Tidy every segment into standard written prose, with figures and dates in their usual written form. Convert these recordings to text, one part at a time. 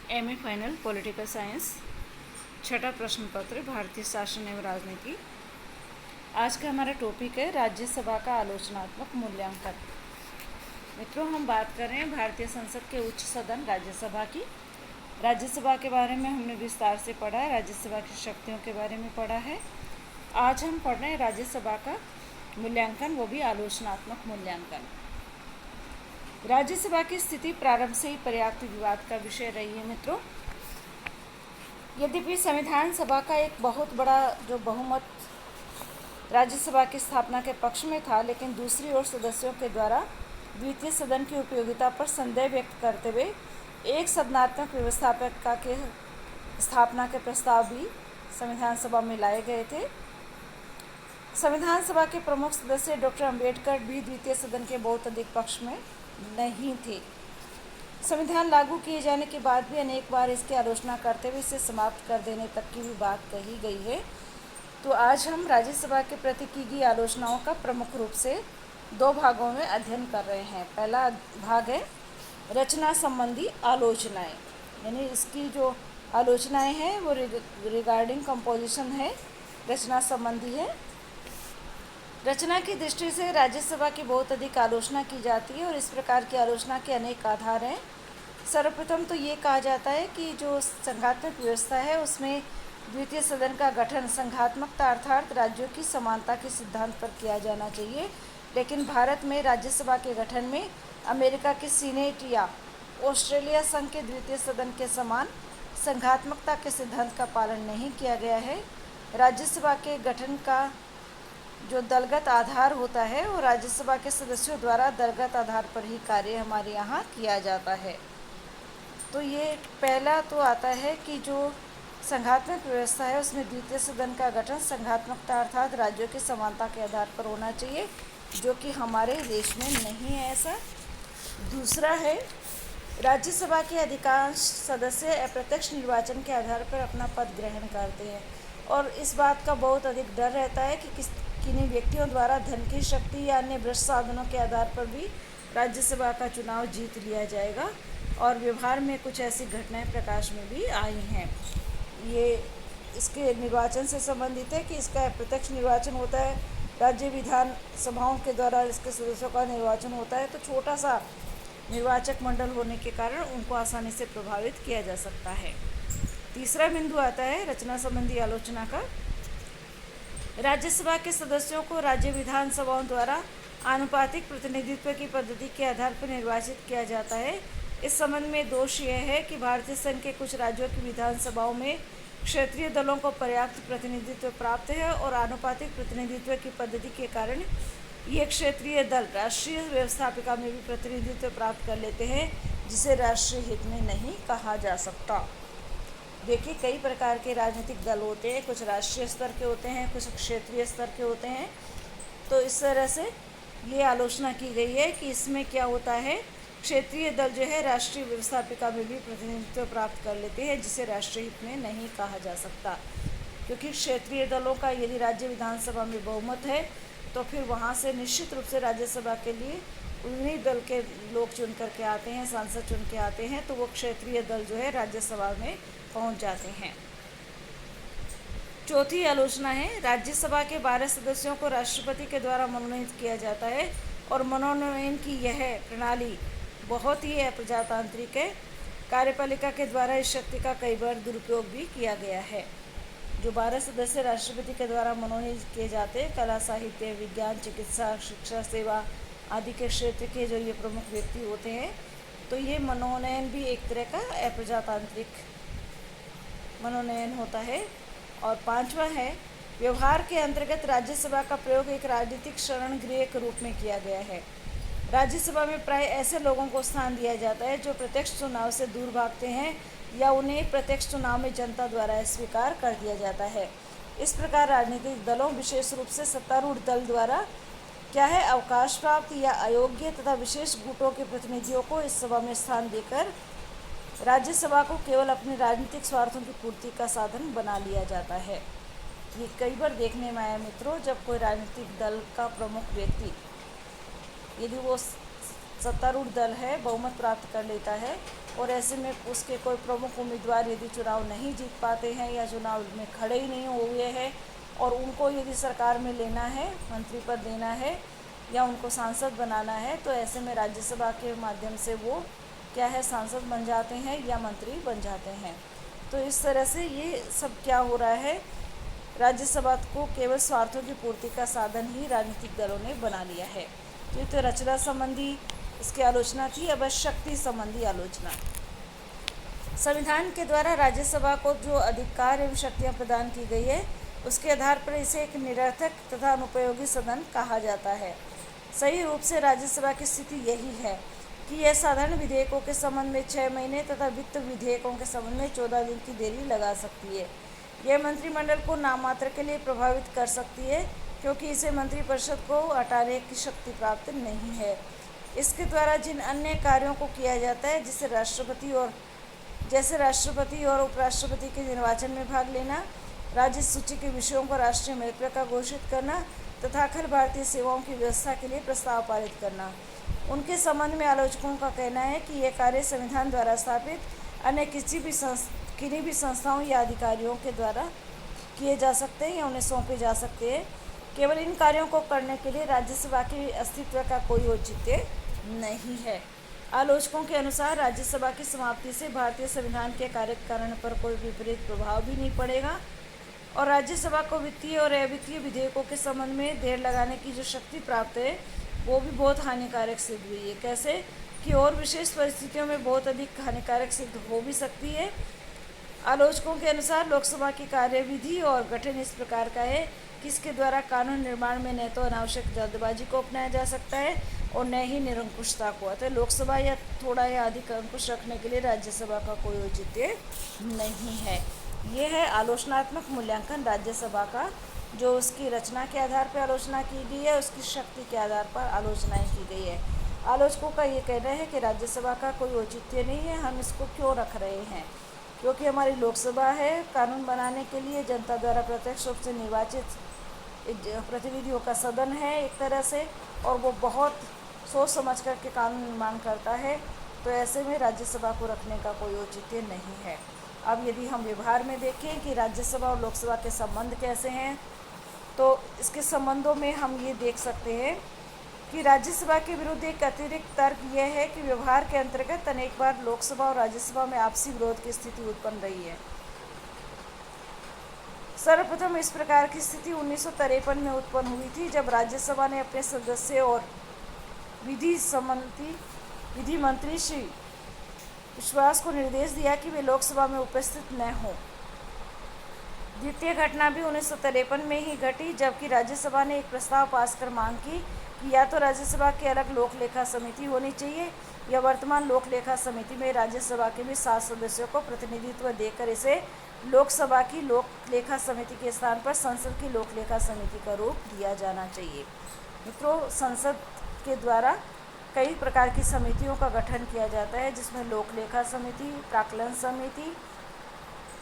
MA final political science छठा प्रश्न पत्र भारतीय शासन एवं राजनीति। आज का हमारा टॉपिक है राज्यसभा का आलोचनात्मक मूल्यांकन। मित्रों, हम बात कर रहे हैं भारतीय संसद के उच्च सदन राज्यसभा की। राज्यसभा के बारे में हमने विस्तार से पढ़ा है, राज्यसभा की शक्तियों के बारे में पढ़ा है। आज हम पढ़ रहे हैं राज्यसभा का मूल्यांकन, वो भी आलोचनात्मक मूल्यांकन। राज्यसभा की स्थिति प्रारंभ से ही पर्याप्त विवाद का विषय रही है। मित्रों, यद्यपि संविधान सभा का एक बहुत बड़ा जो बहुमत राज्यसभा की स्थापना के पक्ष में था, लेकिन दूसरी ओर सदस्यों के द्वारा द्वितीय सदन की उपयोगिता पर संदेह व्यक्त करते हुए एक सदनात्मक व्यवस्थापिका के स्थापना के प्रस्ताव भी संविधान सभा में लाए गए थे। संविधान सभा के प्रमुख सदस्य डॉक्टर अंबेडकर भी द्वितीय सदन के बहुत अधिक पक्ष में नहीं थे। संविधान लागू किए जाने के बाद भी अनेक बार इसकी आलोचना करते हुए इसे समाप्त कर देने तक की भी बात कही गई है। तो आज हम राज्यसभा के प्रति की गई आलोचनाओं का प्रमुख रूप से दो भागों में अध्ययन कर रहे हैं। पहला भाग है रचना संबंधी आलोचनाएं, यानी इसकी जो आलोचनाएं हैं वो रिगार्डिंग कंपोजिशन है, रचना संबंधी है। रचना की दृष्टि से राज्यसभा की बहुत अधिक आलोचना की जाती है और इस प्रकार की आलोचना के अनेक आधार हैं। सर्वप्रथम तो ये कहा जाता है कि जो संघात्मक व्यवस्था है उसमें द्वितीय सदन का गठन संघात्मकता अर्थात राज्यों की समानता के सिद्धांत पर किया जाना चाहिए, लेकिन भारत में राज्यसभा के गठन में अमेरिका के सीनेट या ऑस्ट्रेलिया संघ के द्वितीय सदन के समान संघात्मकता के सिद्धांत का पालन नहीं किया गया है। राज्यसभा के गठन का जो दलगत आधार होता है वो राज्यसभा के सदस्यों द्वारा दलगत आधार पर ही कार्य हमारे यहाँ किया जाता है। तो ये पहला तो आता है कि जो संघात्मक व्यवस्था है उसमें द्वितीय सदन का गठन संघात्मकता अर्थात राज्यों की समानता के आधार पर होना चाहिए, जो कि हमारे देश में नहीं है ऐसा। दूसरा है राज्यसभा के अधिकांश सदस्य अप्रत्यक्ष निर्वाचन के आधार पर अपना पद ग्रहण करते हैं और इस बात का बहुत अधिक डर रहता है कि किन्हीं व्यक्तियों द्वारा धन की शक्ति या अन्य भ्रष्ट साधनों के आधार पर भी राज्यसभा का चुनाव जीत लिया जाएगा, और व्यवहार में कुछ ऐसी घटनाएं प्रकाश में भी आई हैं। ये इसके निर्वाचन से संबंधित है कि इसका अप्रत्यक्ष निर्वाचन होता है, राज्य विधान सभाओं के द्वारा इसके सदस्यों का निर्वाचन होता है, तो छोटा सा निर्वाचक मंडल होने के कारण उनको आसानी से प्रभावित किया जा सकता है। तीसरा बिंदु आता है रचना संबंधी आलोचना का। राज्यसभा के सदस्यों को राज्य विधानसभाओं द्वारा आनुपातिक प्रतिनिधित्व की पद्धति के आधार पर निर्वाचित किया जाता है। इस संबंध में दोष यह है कि भारतीय संघ के कुछ राज्यों की विधानसभाओं में क्षेत्रीय दलों को पर्याप्त प्रतिनिधित्व प्राप्त है और आनुपातिक प्रतिनिधित्व की पद्धति के कारण ये क्षेत्रीय दल राष्ट्रीय व्यवस्थापिका में भी प्रतिनिधित्व प्राप्त कर लेते हैं, जिसे राष्ट्रीय हित में नहीं कहा जा सकता। देखिए, कई प्रकार के राजनीतिक दल होते हैं, कुछ राष्ट्रीय स्तर के होते हैं, कुछ क्षेत्रीय स्तर के होते हैं। तो इस तरह से ये आलोचना की गई है कि इसमें क्या होता है, क्षेत्रीय दल जो है राष्ट्रीय व्यवस्थापिका में भी प्रतिनिधित्व प्राप्त कर लेते हैं, जिसे राष्ट्रीय हित में नहीं कहा जा सकता। क्योंकि क्षेत्रीय दलों का यदि राज्य विधानसभा में बहुमत है तो फिर वहाँ से निश्चित रूप से राज्यसभा के लिए उन्हीं दल के लोग चुन करके आते हैं, सांसद चुन के आते हैं, तो वो क्षेत्रीय दल जो है राज्यसभा में पहुंच जाते हैं। चौथी आलोचना है राज्यसभा के 12 सदस्यों को राष्ट्रपति के द्वारा मनोनीत किया जाता है और मनोनयन की यह प्रणाली बहुत ही अप्रजातांत्रिक है। कार्यपालिका के द्वारा इस शक्ति का कई बार दुरुपयोग भी किया गया है। जो 12 सदस्य राष्ट्रपति के द्वारा मनोनीत किए जाते हैं, कला, साहित्य, विज्ञान, चिकित्सा, शिक्षा, सेवा आदि के क्षेत्र के जो ये प्रमुख व्यक्ति होते हैं, तो ये मनोनयन भी एक तरह का अप्रजातांत्रिक मनोनयन होता है। और पांचवा है व्यवहार के अंतर्गत राज्यसभा का प्रयोग एक राजनीतिक शरण गृह के रूप में किया गया है। राज्यसभा में प्राय ऐसे लोगों को स्थान दिया जाता है जो प्रत्यक्ष चुनाव से दूर भागते हैं या उन्हें प्रत्यक्ष चुनाव में जनता द्वारा स्वीकार कर दिया जाता है। इस प्रकार राजनीतिक दलों, विशेष रूप से सत्तारूढ़ दल द्वारा क्या है अवकाश प्राप्त या अयोग्य तथा विशेष गुटों के प्रतिनिधियों को इस सभा में स्थान देकर राज्यसभा को केवल अपने राजनीतिक स्वार्थों की पूर्ति का साधन बना लिया जाता है। ये कई बार देखने में आया मित्रों, जब कोई राजनीतिक दल का प्रमुख व्यक्ति यदि वो सत्तारूढ़ दल है बहुमत प्राप्त कर लेता है और ऐसे में उसके कोई प्रमुख उम्मीदवार यदि चुनाव नहीं जीत पाते हैं या चुनाव में खड़े ही नहीं हुए हैं और उनको यदि सरकार में लेना है, मंत्री पद देना है या उनको सांसद बनाना है, तो ऐसे में राज्यसभा के माध्यम से वो क्या है, सांसद बन जाते हैं या मंत्री बन जाते हैं। तो इस तरह से ये सब क्या हो रहा है, राज्यसभा को केवल स्वार्थों की पूर्ति का साधन ही राजनीतिक दलों ने बना लिया है। तो ये तो रचना संबंधी इसकी आलोचना थी। अब शक्ति संबंधी आलोचना। संविधान के द्वारा राज्यसभा को जो अधिकार एवं शक्तियाँ प्रदान की गई है, उसके आधार पर इसे एक निरर्थक तथा अनुपयोगी सदन कहा जाता है। सही रूप से राज्यसभा की स्थिति यही है कि यह साधारण विधेयकों के संबंध में 6 महीने तथा वित्त विधेयकों के संबंध में 14 दिन की देरी लगा सकती है। यह मंत्रिमंडल को नाममात्र के लिए प्रभावित कर सकती है, क्योंकि इसे मंत्रिपरिषद को हटाने की शक्ति प्राप्त नहीं है। इसके द्वारा जिन अन्य कार्यों को किया जाता है, जैसे राष्ट्रपति और उपराष्ट्रपति के निर्वाचन में भाग लेना, राज्य सूची के विषयों को राष्ट्रीय महत्व का घोषित करना तथा अखिल भारतीय सेवाओं की व्यवस्था के लिए प्रस्ताव पारित करना, उनके संबंध में आलोचकों का कहना है कि ये कार्य संविधान द्वारा स्थापित अन्य किन्हीं भी संस्थाओं या अधिकारियों के द्वारा किए जा सकते हैं या उन्हें सौंपे जा सकते हैं। केवल इन कार्यों को करने के लिए राज्यसभा के अस्तित्व का कोई औचित्य नहीं है। आलोचकों के अनुसार राज्यसभा की समाप्ति से भारतीय संविधान के कार्यकारण पर कोई विपरीत प्रभाव भी नहीं पड़ेगा और राज्यसभा को वित्तीय और अवित्तीय विधेयकों के संबंध में देर लगाने की जो शक्ति प्राप्त है, वो भी बहुत हानिकारक सिद्ध हुई है। कैसे कि और विशेष परिस्थितियों में बहुत अधिक हानिकारक सिद्ध हो भी सकती है। आलोचकों के अनुसार लोकसभा की कार्यविधि और गठन इस प्रकार का है कि इसके द्वारा कानून निर्माण में न तो अनावश्यक जल्दबाजी को अपनाया जा सकता है और न ही निरंकुशता को। अतः लोकसभा या थोड़ा या अधिक अंकुश रखने के लिए राज्यसभा का कोई औचित्य नहीं है। ये है आलोचनात्मक मूल्यांकन राज्यसभा का, जो उसकी रचना के आधार पर आलोचना की गई है, उसकी शक्ति के आधार पर आलोचनाएं की गई है। आलोचकों का ये कहना है कि राज्यसभा का कोई औचित्य नहीं है, हम इसको क्यों रख रहे हैं, क्योंकि हमारी लोकसभा है कानून बनाने के लिए जनता द्वारा प्रत्यक्ष रूप से निर्वाचित प्रतिनिधियों का सदन है एक तरह से, और वो बहुत सोच समझ करके कानून निर्माण करता है। तो ऐसे में राज्यसभा को रखने का कोई औचित्य नहीं है। अब यदि हम व्यवहार में देखें कि राज्यसभा और लोकसभा के संबंध कैसे हैं, तो इसके संबंधों में हम ये देख सकते हैं कि राज्यसभा के विरुद्ध एक अतिरिक्त तर्क यह है कि व्यवहार के अंतर्गत अनेक बार लोकसभा और राज्यसभा में आपसी विरोध की स्थिति उत्पन्न रही है। सर्वप्रथम इस प्रकार की स्थिति 1953 में उत्पन्न हुई थी, जब राज्यसभा ने अपने सदस्य और विधि मंत्री श्री विश्वास को निर्देश दिया कि वे लोकसभा में उपस्थित न हों। द्वितीय घटना भी 1953 में ही घटी, जबकि राज्यसभा ने एक प्रस्ताव पास कर मांग की कि या तो राज्यसभा की अलग लोक लेखा समिति होनी चाहिए या वर्तमान लोक लेखा समिति में राज्यसभा के भी 7 सदस्यों को प्रतिनिधित्व देकर इसे लोकसभा की लोक लेखा समिति के स्थान पर संसद की लोक लेखा समिति का रूप दिया जाना चाहिए। मित्रों, संसद के द्वारा कई प्रकार की समितियों का गठन किया जाता है, जिसमें लोक लेखा समिति, प्राक्कलन समिति,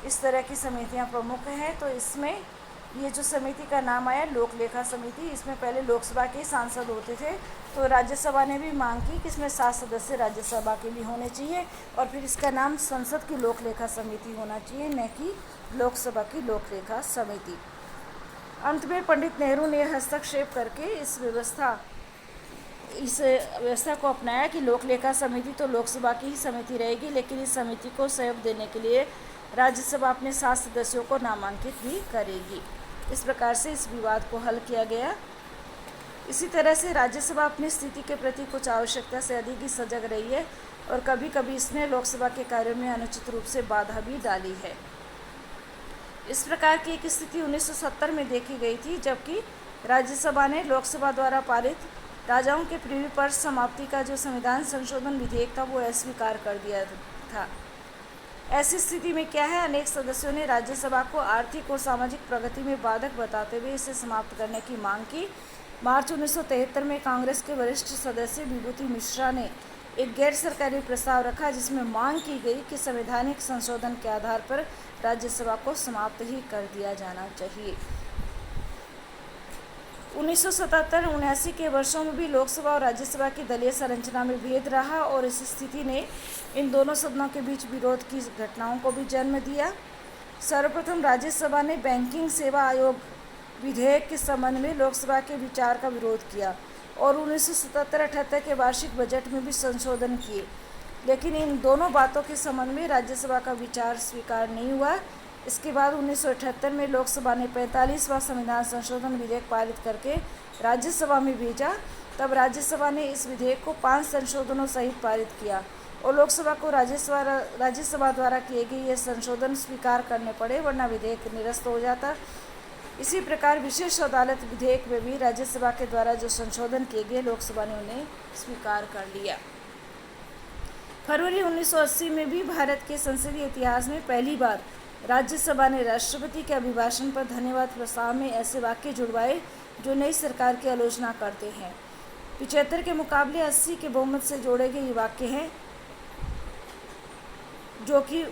इस तरह की समितियां प्रमुख हैं। तो इसमें ये जो समिति का नाम आया लोक लेखा समिति, इसमें पहले लोकसभा के सांसद होते थे, तो राज्यसभा ने भी मांग की कि इसमें 7 सदस्य राज्यसभा के भी होने चाहिए और फिर इसका नाम संसद की लोक लेखा समिति होना चाहिए, न कि लोकसभा की लोक लेखा समिति। अंत में पंडित नेहरू ने हस्तक्षेप करके इस व्यवस्था को अपनाया कि लोक लेखा समिति तो लोकसभा की ही समिति रहेगी, लेकिन इस समिति को सहयोग देने के लिए राज्यसभा अपने 7 सदस्यों को नामांकित भी करेगी। इस प्रकार से इस विवाद को हल किया गया। इसी तरह से राज्यसभा अपनी स्थिति के प्रति कुछ आवश्यकता से अधिक ही सजग रही है और कभी कभी इसने लोकसभा के कार्यों में अनुचित रूप से बाधा भी डाली है। इस प्रकार की एक स्थिति 1970 में देखी गई थी, जबकि राज्यसभा ने लोकसभा द्वारा पारित राजाओं के पृथ्वी पर समाप्ति का जो संविधान संशोधन विधेयक था वो अस्वीकार कर दिया था। ऐसी स्थिति में क्या है, अनेक सदस्यों ने राज्यसभा को आर्थिक और सामाजिक प्रगति में बाधक बताते हुए इसे समाप्त करने की मांग की। मार्च 1973 में कांग्रेस के वरिष्ठ सदस्य विभूति मिश्रा ने एक गैर सरकारी प्रस्ताव रखा, जिसमें मांग की गई कि संवैधानिक संशोधन के आधार पर राज्यसभा को समाप्त ही कर दिया जाना चाहिए। 1977-79 के वर्षों में भी लोकसभा और राज्यसभा की दलीय संरचना में भेद रहा और इस स्थिति ने इन दोनों सदनों के बीच विरोध की घटनाओं को भी जन्म दिया। सर्वप्रथम राज्यसभा ने बैंकिंग सेवा आयोग विधेयक के संबंध में लोकसभा के विचार का विरोध किया और 1977-78 के वार्षिक बजट में भी संशोधन किए, लेकिन इन दोनों बातों के संबंध में राज्यसभा का विचार स्वीकार नहीं हुआ। इसके बाद 1978 में लोकसभा ने 45वां संविधान संशोधन विधेयक पारित करके राज्यसभा में भेजा। तब राज्यसभा ने इस विधेयक को 5 संशोधनों सहित पारित किया और लोकसभा को राज्यसभा द्वारा किए गए ये संशोधन स्वीकार करने पड़े, वरना विधेयक निरस्त हो जाता। इसी प्रकार विशेष अदालत विधेयक में भी राज्यसभा के द्वारा जो संशोधन किए गए, लोकसभा ने उन्हें स्वीकार कर लिया। फरवरी 1980 में भी भारत के संसदीय इतिहास में पहली बार राज्यसभा ने राष्ट्रपति के अभिभाषण पर धन्यवाद प्रस्ताव में ऐसे वाक्य जुड़वाए जो नई सरकार की आलोचना करते हैं। 75 के मुकाबले 80 के बहुमत से जोड़े गए ये वाक्य हैं, जो कि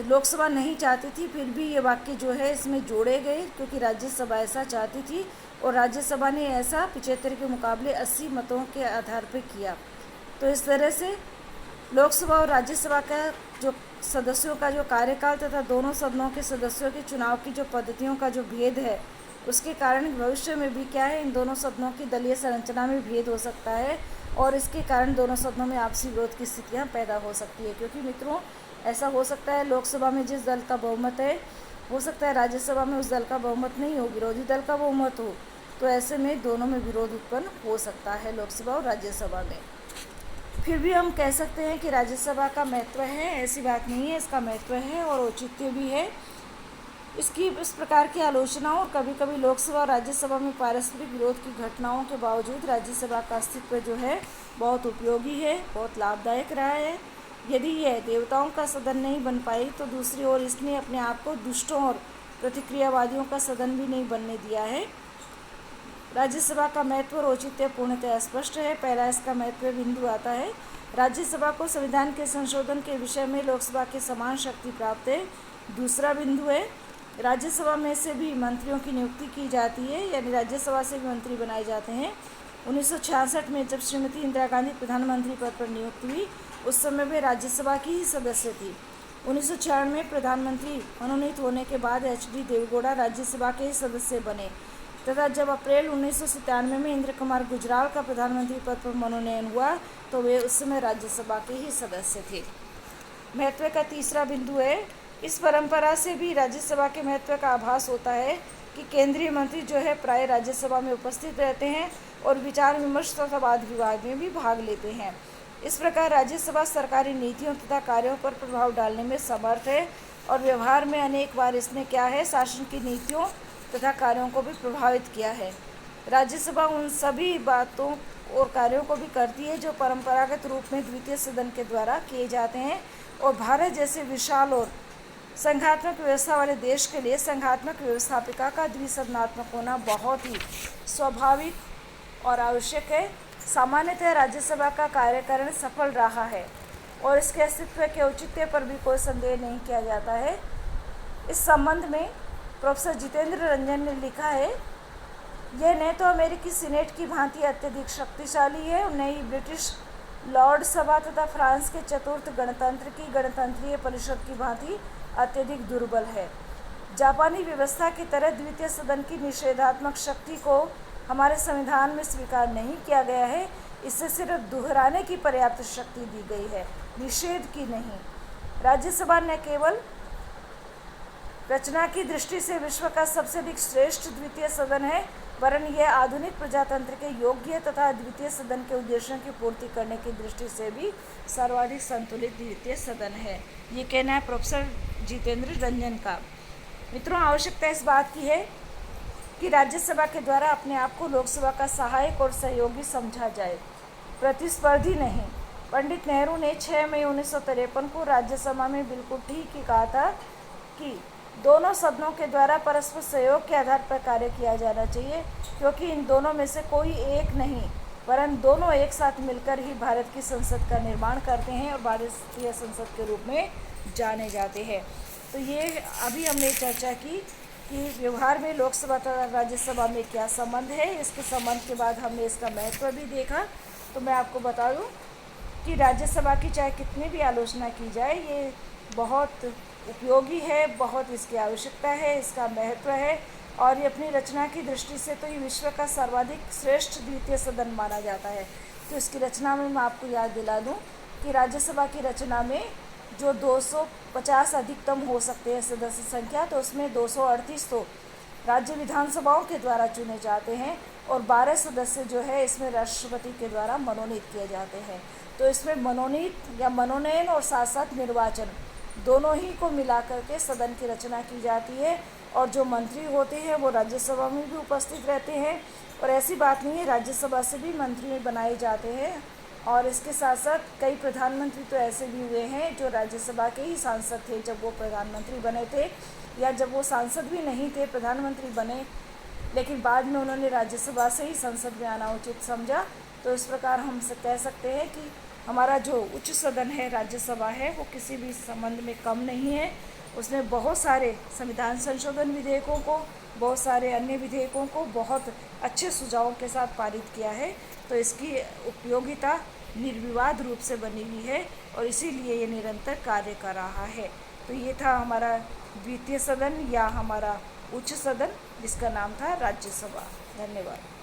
लोकसभा नहीं चाहती थी, फिर भी ये वाक्य जो है इसमें जोड़े गए क्योंकि राज्यसभा ऐसा चाहती थी और राज्यसभा ने ऐसा 75 के मुकाबले 80 मतों के आधार पर किया। तो इस तरह से लोकसभा और राज्यसभा का जो सदस्यों का जो कार्यकाल तथा दोनों सदनों के सदस्यों के चुनाव की जो पद्धतियों का जो भेद है, उसके कारण भविष्य में भी क्या है, इन दोनों सदनों की दलीय संरचना में भेद हो सकता है और इसके कारण दोनों सदनों में आपसी विरोध की स्थितियाँ पैदा हो सकती है। क्योंकि मित्रों, ऐसा हो सकता है लोकसभा में जिस दल का बहुमत है, हो सकता है राज्यसभा में उस दल का बहुमत नहीं हो, विरोधी दल का बहुमत हो, तो ऐसे में दोनों में विरोध उत्पन्न हो सकता है लोकसभा और राज्यसभा में। फिर भी हम कह सकते हैं कि राज्यसभा का महत्व है, ऐसी बात नहीं है, इसका महत्व है और औचित्य भी है। इसकी इस प्रकार की आलोचना और कभी कभी लोकसभा और राज्यसभा में पारस्परिक विरोध की घटनाओं के बावजूद राज्यसभा का अस्तित्व जो है बहुत उपयोगी है, बहुत लाभदायक रहा है। यदि यह देवताओं का सदन नहीं बन पाई तो दूसरी ओर इसने अपने आप को दुष्टों और प्रतिक्रियावादियों का सदन भी नहीं बनने दिया है। राज्यसभा का महत्व और औचित्य पूर्णतः स्पष्ट है। पहला इसका महत्व बिंदु आता है, राज्यसभा को संविधान के संशोधन के विषय में लोकसभा के समान शक्ति प्राप्त है। दूसरा बिंदु है, राज्यसभा में से भी मंत्रियों की नियुक्ति की जाती है, यानी राज्यसभा से भी मंत्री बनाए जाते हैं। 1966 में जब श्रीमती इंदिरा गांधी प्रधानमंत्री पद पर नियुक्त हुई, उस समय वे राज्यसभा की ही सदस्य थी। 1996 में प्रधानमंत्री मनोनीत होने के बाद HD देवेगौड़ा राज्यसभा के ही सदस्य बने तथा जब अप्रैल 1997 में इंद्र कुमार गुजराल का प्रधानमंत्री पद पर मनोनयन हुआ तो वे उस समय राज्यसभा के ही सदस्य थे। महत्व का तीसरा बिंदु है, इस परंपरा से भी राज्यसभा के महत्व का आभास होता है कि केंद्रीय मंत्री जो है प्राय राज्यसभा में उपस्थित रहते हैं और विचार विमर्श तथा वाद विवाद में भी भाग लेते हैं। इस प्रकार राज्यसभा सरकारी नीतियों तथा कार्यों पर प्रभाव डालने में समर्थ है और व्यवहार में अनेक बार इसने क्या है, शासन की नीतियों तथा कार्यों को भी प्रभावित किया है। राज्यसभा उन सभी बातों और कार्यों को भी करती है जो परंपरागत रूप में द्वितीय सदन के द्वारा किए जाते हैं और भारत जैसे विशाल और संघात्मक व्यवस्था वाले देश के लिए संघात्मक व्यवस्थापिका का द्विसदनात्मक होना बहुत ही स्वाभाविक और आवश्यक है। सामान्यतः राज्यसभा का कार्यकारण सफल रहा है और इसके अस्तित्व के औचित्य पर भी कोई संदेह नहीं किया जाता है। इस संबंध में प्रोफेसर जितेंद्र रंजन ने लिखा है, यह न तो अमेरिकी सीनेट की भांति अत्यधिक शक्तिशाली है और न ही ब्रिटिश लॉर्ड सभा तथा फ्रांस के चतुर्थ गणतंत्र की गणतंत्रीय परिषद की भांति अत्यधिक दुर्बल है। जापानी व्यवस्था की तरह द्वितीय सदन की निषेधात्मक शक्ति को हमारे संविधान में स्वीकार नहीं किया गया है। इससे सिर्फ दोहराने की पर्याप्त शक्ति दी गई है, निषेध की नहीं। राज्यसभा न केवल रचना की दृष्टि से विश्व का सबसे अधिक श्रेष्ठ द्वितीय सदन है, वरन यह आधुनिक प्रजातंत्र के योग्य तथा द्वितीय सदन के उद्देश्यों की पूर्ति करने की दृष्टि से भी सर्वाधिक संतुलित द्वितीय सदन है। ये कहना है प्रोफेसर जितेंद्र रंजन का। मित्रों, आवश्यकता इस बात की है कि राज्यसभा के द्वारा अपने आप को लोकसभा का सहायक और सहयोगी समझा जाए, प्रतिस्पर्धी नहीं। पंडित नेहरू ने 6 मई 1953 को राज्यसभा में बिल्कुल ठीक ही कहा था कि दोनों सदनों के द्वारा परस्पर सहयोग के आधार पर कार्य किया जाना चाहिए, क्योंकि इन दोनों में से कोई एक नहीं वरन दोनों एक साथ मिलकर ही भारत की संसद का निर्माण करते हैं और भारतीय संसद के रूप में जाने जाते हैं। तो ये अभी हमने चर्चा की कि व्यवहार में लोकसभा तथा राज्यसभा में क्या संबंध है। इसके संबंध के बाद हमने इसका महत्व भी देखा। तो मैं आपको बता दूं कि राज्यसभा की चाहे कितनी भी आलोचना की जाए, ये बहुत उपयोगी है, बहुत इसकी आवश्यकता है, इसका महत्व है, और ये अपनी रचना की दृष्टि से तो ये विश्व का सर्वाधिक श्रेष्ठ द्वितीय सदन माना जाता है। तो इसकी रचना में मैं आपको याद दिला दूं कि राज्यसभा की रचना में जो 250 अधिकतम हो सकते हैं सदस्य संख्या, तो उसमें 238 तो राज्य विधानसभाओं के द्वारा चुने जाते हैं और 12 सदस्य जो है इसमें राष्ट्रपति के द्वारा मनोनीत किए जाते हैं। तो इसमें मनोनीत या मनोनयन और साथ साथ निर्वाचन दोनों ही को मिलाकर के सदन की रचना की जाती है। और जो मंत्री होते हैं वो राज्यसभा में भी उपस्थित रहते हैं, और ऐसी बात नहीं है, राज्यसभा से भी मंत्री बनाए जाते हैं। और इसके साथ साथ कई प्रधानमंत्री तो ऐसे भी हुए हैं जो राज्यसभा के ही सांसद थे जब वो प्रधानमंत्री बने थे, या जब वो सांसद भी नहीं थे प्रधानमंत्री बने, लेकिन बाद में उन्होंने राज्यसभा से ही संसद में आना उचित समझा। तो इस प्रकार हम कह सकते हैं कि हमारा जो उच्च सदन है, राज्यसभा है, वो किसी भी संबंध में कम नहीं है। उसने बहुत सारे संविधान संशोधन विधेयकों को, बहुत सारे अन्य विधेयकों को बहुत अच्छे सुझावों के साथ पारित किया है। तो इसकी उपयोगिता निर्विवाद रूप से बनी हुई है और इसीलिए ये निरंतर कार्य कर रहा है। तो ये था हमारा द्वितीय सदन या हमारा उच्च सदन, जिसका नाम था राज्यसभा। धन्यवाद।